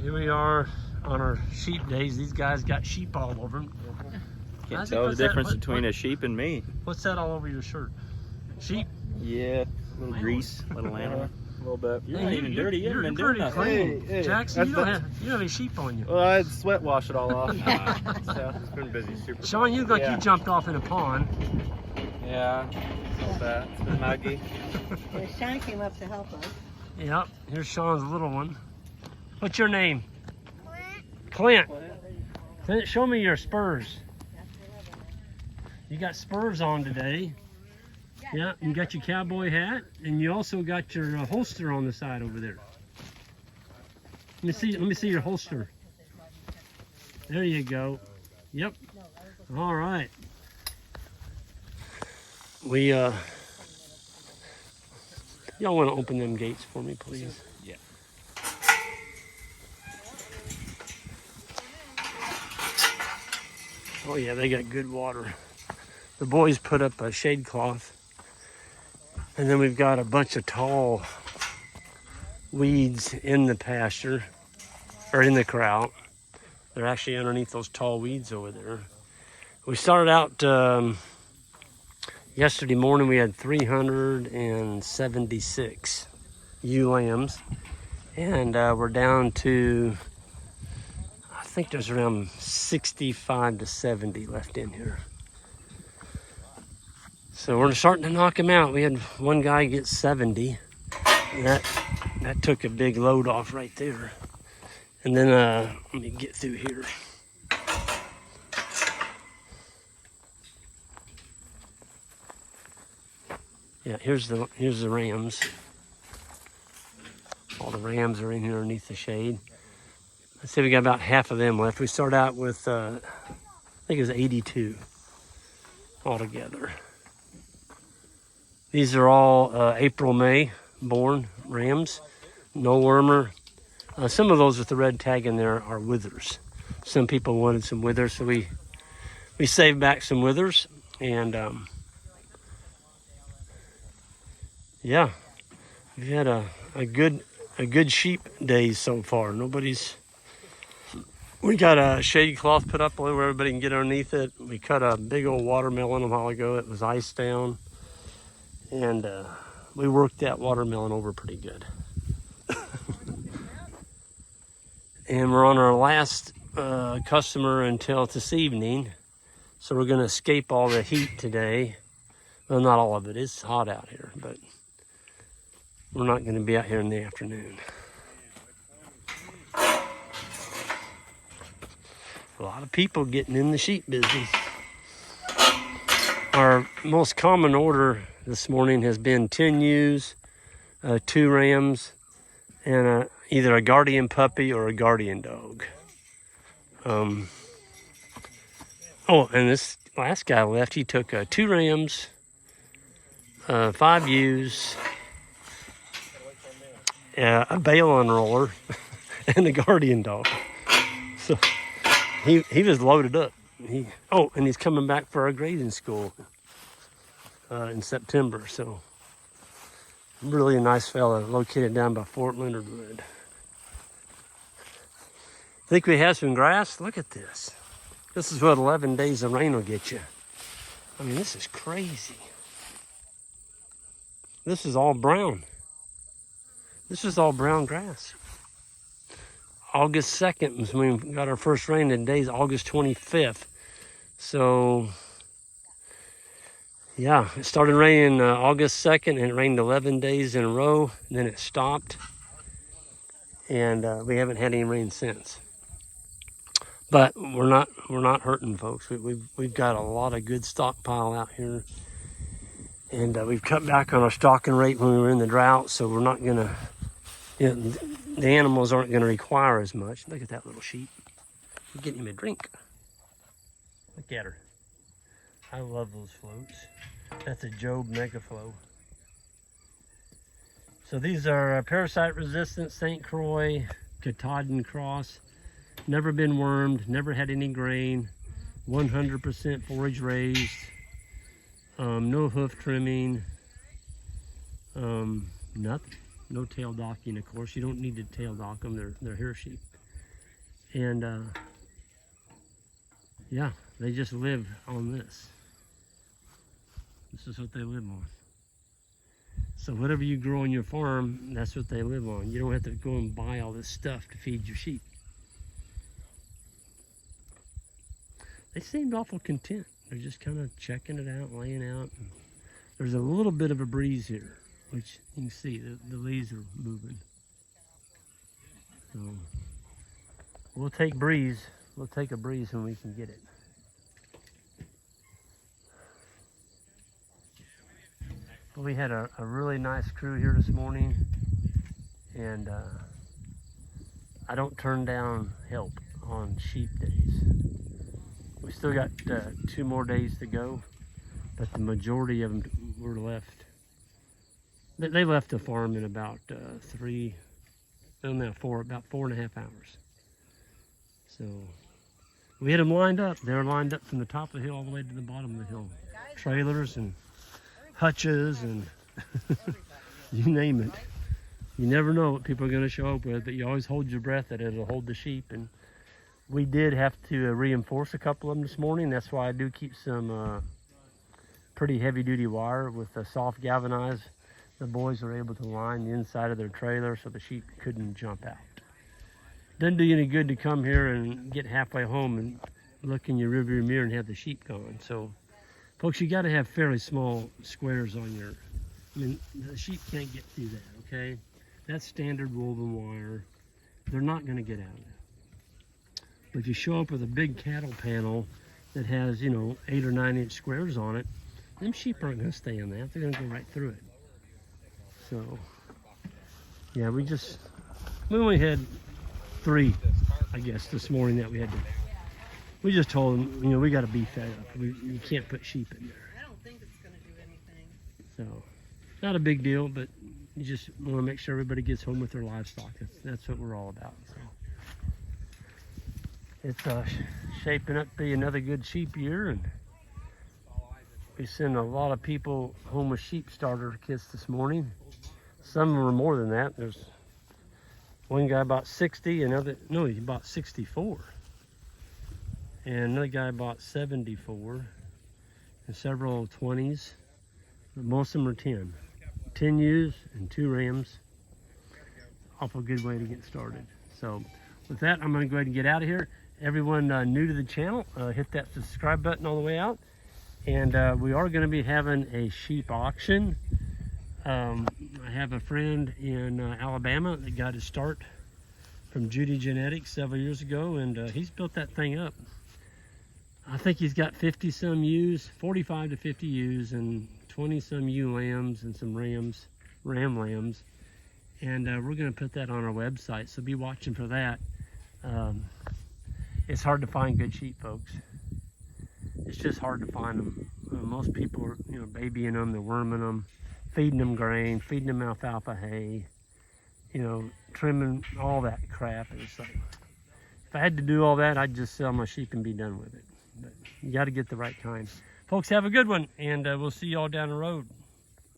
Here we are on our sheep days. These guys got sheep all over them. Can't tell the difference between a sheep and me. What's that all over your shirt? Sheep? Yeah, a little grease, a little animal. A little bit. You're not even dirty. You haven't been doing nothing. Clean. Hey, Jackson, you don't have any sheep on you. Well, I had sweat wash it all off. So it's been busy. Super. Sean, you look like you jumped off in a pond. Yeah, it's that. It's been muggy. Yeah, Sean came up to help us. Yep, here's Sean's little one. What's your name? Clint. Clint, show me your spurs. You got spurs on today. Yeah, you got your cowboy hat, and you also got your holster on the side over there. Let me see your holster. There you go. Yep. All right. We y'all want to open them gates for me, please? Yeah. Oh yeah, they got good water. The boys put up a shade cloth. And then we've got a bunch of tall weeds in the pasture, or in the corral. They're actually underneath those tall weeds over there. We started out yesterday morning, we had 376 ewe lambs. And we're down to, I think there's around 65 to 70 left in here. So we're starting to knock them out. We had one guy get 70. That took a big load off right there. And then let me get through here. Yeah, here's the rams. All the rams are in here underneath the shade. Let's say we got about half of them left. We start out with I think it was 82 altogether. These are all April, May born rams, no wormer. Some of those with the red tag in there are withers. Some people wanted some withers, so we saved back some withers, and yeah, we've had a good sheep days so far. We got a shade cloth put up where everybody can get underneath it. We cut a big old watermelon a while ago. It was iced down. And we worked that watermelon over pretty good. And we're on our last customer until this evening. So we're going to escape all the heat today. Well, not all of it. It's hot out here, but we're not going to be out here in the afternoon. A lot of people getting in the sheep business. Our most common order this morning has been 10 ewes, 2 rams, and either a guardian puppy or a guardian dog. Oh, and this last guy left, he took 2 rams, 5 ewes, a bale unroller, and a guardian dog. So he was loaded up. And he's coming back for our grazing school in September. So really a nice fella located down by Fort Leonard Wood. Think we have some grass? Look at this. This is what 11 days of rain will get you. I mean, this is crazy. This is all brown. This is all brown grass. August 2nd was when we got our first rain, and today's August 25th. So, yeah, it started raining August 2nd, and it rained 11 days in a row, and then it stopped. And we haven't had any rain since. But we're not hurting, folks. We've got a lot of good stockpile out here. And we've cut back on our stocking rate when we were in the drought, so we're not going to, the animals aren't going to require as much. Look at that little sheep. We're getting him a drink. Look at her. I love those floats. That's a Job Mega Flow. So these are parasite-resistant St. Croix Katahdin cross. Never been wormed, never had any grain, 100% forage raised, no hoof trimming, nothing. No tail docking, of course. You don't need to tail dock them. They're hair sheep. And yeah, they just live on this. This is what they live on. So whatever you grow on your farm, that's what they live on. You don't have to go and buy all this stuff to feed your sheep. They seemed awful content. They're just kind of checking it out, laying out. There's a little bit of a breeze here, which you can see the leaves are moving. So we'll take breeze. We'll take a breeze when we can get it. We had a really nice crew here this morning, and I don't turn down help on sheep days. We still got 2 more days to go, but the majority of them were left. They left the farm in about about 4.5 hours. So we had them lined up. They were lined up from the top of the hill all the way to the bottom of the hill. Trailers and hutches and you name it. You never know what people are going to show up with, but you always hold your breath that it'll hold the sheep. And we did have to reinforce a couple of them this morning. That's why I do keep some pretty heavy duty wire with soft galvanized. The boys were able to line the inside of their trailer so the sheep couldn't jump out. Doesn't do you any good to come here and get halfway home and look in your rearview mirror and have the sheep gone. So folks, you got to have fairly small squares on your, I mean, the sheep can't get through that, okay? That's standard woven wire. They're not going to get out of it. But if you show up with a big cattle panel that has, 8 or 9 inch squares on it, them sheep aren't going to stay in that. They're going to go right through it. So, yeah, we only had 3, I guess, this morning that we had to. We just told them, we got to beef that up. You can't put sheep in there. I don't think it's going to do anything. So, not a big deal, but you just want to make sure everybody gets home with their livestock. That's what we're all about. So, it's shaping up to be another good sheep year, and we sent a lot of people home with sheep starter kits this morning. Some were more than that. There's one guy bought 60, he bought 64. And another guy bought 74 and several 20s, but most of them are 10. 10 ewes and 2 rams. Awful good way to get started. So with that, I'm gonna go ahead and get out of here. Everyone new to the channel, hit that subscribe button on the way out. And we are gonna be having a sheep auction. I have a friend in Alabama that got his start from Judy Genetics several years ago, and he's built that thing up. I think he's got 50 some ewes, 45 to 50 ewes, and 20 some ewe lambs and some ram lambs. And we're going to put that on our website, so be watching for that. It's hard to find good sheep, folks. It's just hard to find them. Most people are, babying them, they're worming them, feeding them grain, feeding them alfalfa hay, trimming all that crap. And it's like, if I had to do all that, I'd just sell my sheep and be done with it. But you got to get the right kind. Folks, have a good one, and we'll see y'all down the road.